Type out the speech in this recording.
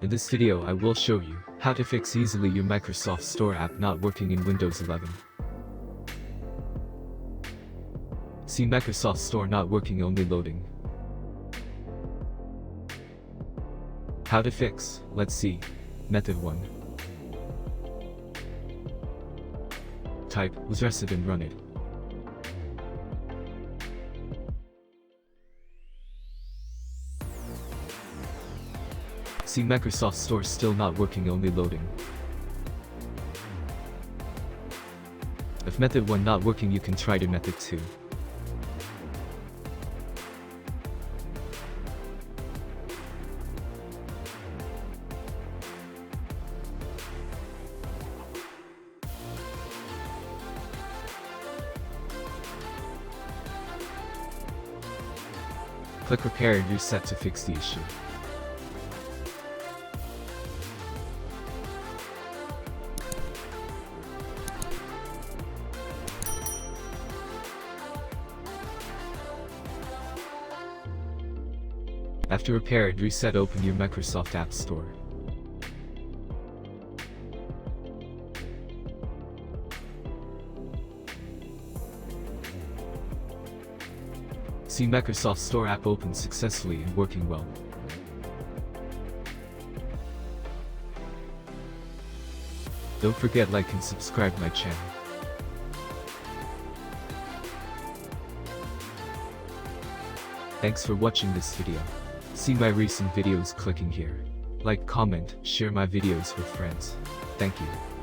In this video I will show you how to fix easily your Microsoft Store app not working in Windows 11. See Microsoft Store not working, only loading. How to fix? Let's see. Method 1. Type was rested and run it. See Microsoft Store still not working, only loading. If method 1 not working, you can try to method 2. Click Repair and Reset to fix the issue. After Repair and Reset, open your Microsoft App Store. See Microsoft Store app open successfully and working well. Don't forget like and subscribe my channel. Thanks for watching this video. See my recent videos clicking here. Like, comment, share my videos with friends. Thank you.